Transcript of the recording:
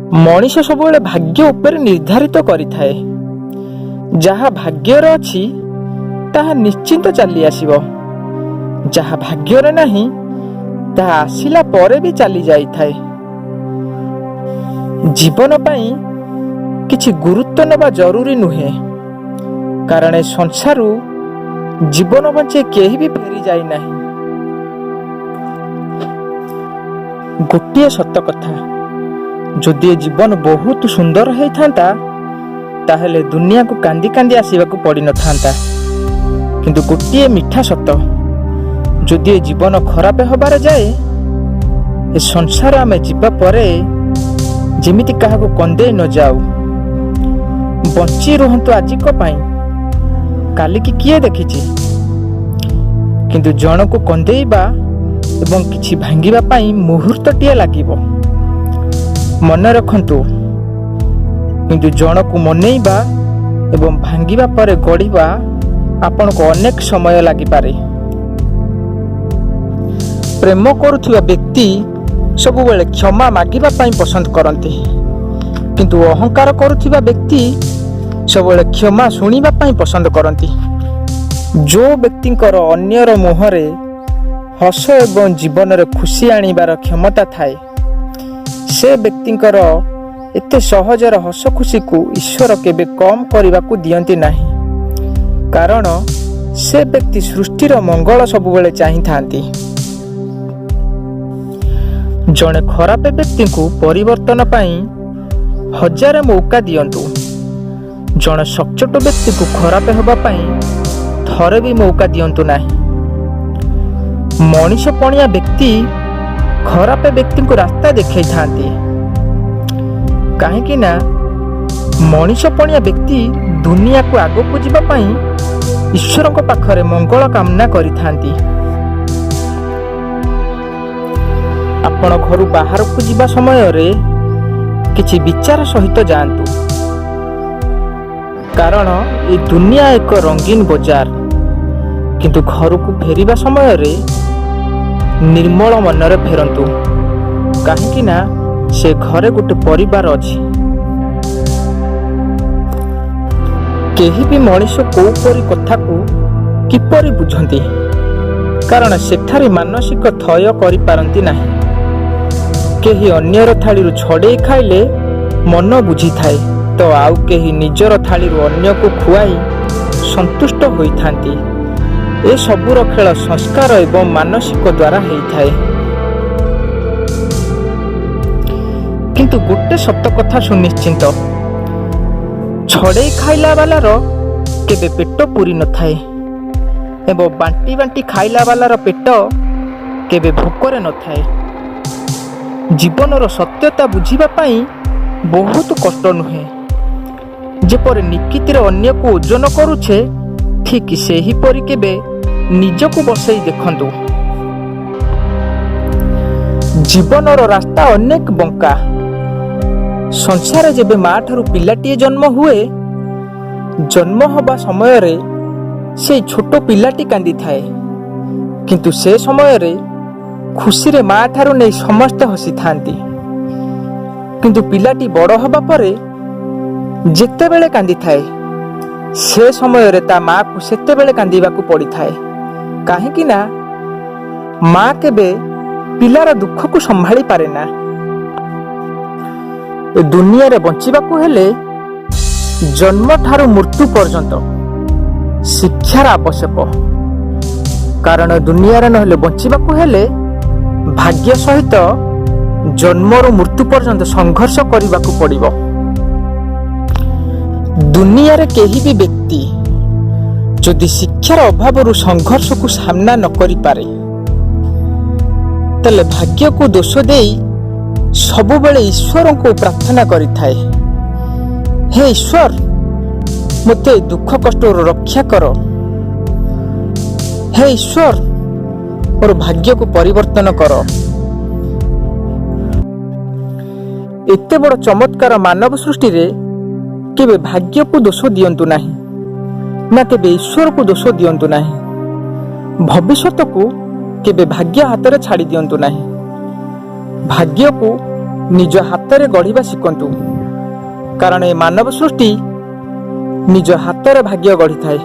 मनीष सब भाग्य उपरे निर्धारित करिथाए। जहा भाग्यर अछि ताहा निश्चिंत चली आसीबो, जहा भाग्यर नाही ताहा आसिला परे भी चली जाई थाए। जीवन पाई किछि गुरुत्व नबा जरूरी नुहे, कारण ए संसारू जीवन बंचे केही भी फेरी जाई नाही। गोटिए सत कथा, जदि जीवन बहुत सुंदर है था ताहले दुनिया को कांदी कांदी आसवाक पड़ न था। किंतु गोटे मिठा सत, जदि जीवन खराब हबार जाए ए संसार आम जीवा परे जेमिति काहाको कंदे न जाऊ। बंची रुहंतु आजिक पाई, काली की किए देखिछि। किंतु जन को कंदेइबा एवं किछि भांगिबा पाई मुहूर्तटिए लागिबो। मन रखंतु, किंतु जन को मनेइबा एवं भांगिबा परे गढ़िबा आपन को अनेक समय लागि पारे। प्रेम करुथिबा व्यक्ति सबुबेले क्षमा मागिबा पाई पसंद करंती, किंतु अहंकार करुथिबा व्यक्ति सबुबेले क्षमा सुनिबा पाई पसंद करंती। जो व्यक्तिंकर अन्यर मुहरे हस एवं जीवन रे खुशी आनिबार क्षमता थाए, से व्यक्तिंकर एते सहजर हस खुशी को ईश्वर केबे कम करने को दियंती नहीं, कारण से व्यक्ति सृष्टिर मंगल सबुबेले चाहि थांती। जने खराब व्यक्ति को परिवर्तन पाई हजार मौका दियंतु, जने सचोट व्यक्ति को खराब होबा पाई थरे भी मौका दियंतु नहीं। मनीष पणिया व्यक्ति खराब व्यक्ति को रास्ता देखै थांती, काहेकि ना मनीष पणिया व्यक्ति दुनिया को आगो को जीवा पाई ईश्वर को पाखरे मंगल कामना करि थांती। आपण घर बाहर को जीवा समय रे किछि विचार सहित जानतु, कारण ये दुनिया एक रंगीन बाजार। किंतु घर को फेरिबा समय रे निर्मल मनरे फेरंतु, काहेकि ना से घरे गोटे परिवार अछि। केही भी मनीष को परी कथा को किपरि बुझंती, कारण सेठारे मानसिक थय करि पारंती नाही। केही अन्यर थाली छड़े खाइले मन बुझी थाए, तो आउ केही निजर थाली अन्य को खुआई संतुष्ट होई थांती। ए सबुर खेल संस्कार एवं मानसिक द्वारा हेई थाए। किंतु गोटे सत कथा सुनिश्चित, छड़े खाइला वालार केबे पेट पूरी न थाए एवं बांटी बांटी खाइला वालार पेट केबे भोकरे न थाए। जीवनर सत्यता बुझिबा पाई बहुत कष्ट नुहे। जेपरि निकितिर अन्य को ओजन करुछे, ठीक सेही परि केबे निजको बसई देखंतु। जीवनर रास्ता अनेक बंका। संसार जेबे माँ ठारू पिलाटीए जन्म हुए, जन्म हबा समय रे से छोट पिलाटी कांदी थाए, किंतु से समय रे खुशी रे माँ ठारू नै समस्त हसी थांती। किंतु पिलाटी बड़ हबा परे जेते बेले कांदी थाए, से समय रे ता माँ को सेते बेले कांदीबा को पड़ी थाए। काहेकि ना माँ केबे पिलार दुख को संभाली पारे ना। ए दुनिया रे बंचिबा को हेले जन्म ठारू मृत्यु पर्यंत शिक्षार आवश्यक, कारण दुनिया रे नहले बंचिबा को हेले भाग्य सहित जन्मरू मृत्यु पर्यंत संघर्ष करने को पड़िबो। दुनिया रे केही भी व्यक्ति जदि शिक्षार अभाव संघर्ष को सामना न करि पारे, तले भाग्य को दोष देई सबुबेले ईश्वर को प्रार्थना करिथाए, हे ईश्वर मते दुख कष्ट रक्षा कर, हे ईश्वर मोर भाग्य को परिवर्तन कर। एते बड़ चमत्कार मानव सृष्टि रे केबे भाग्य को दोष दियंतु नाही, ना केबे ईश्वर को दोष दियंतु नाही। भविष्यत को केबे भाग्य हाथ रे छाड़ी दियंतु नाही। भाग्य को ନିଜ ହାତରେ ଗଢ଼ିବା ଶିଖନ୍ତୁ, କାରଣ ଏ ମାନବ ସୃଷ୍ଟି ନିଜ ହାତର ଭାଗ୍ୟ ଗଢ଼ିଥାଏ।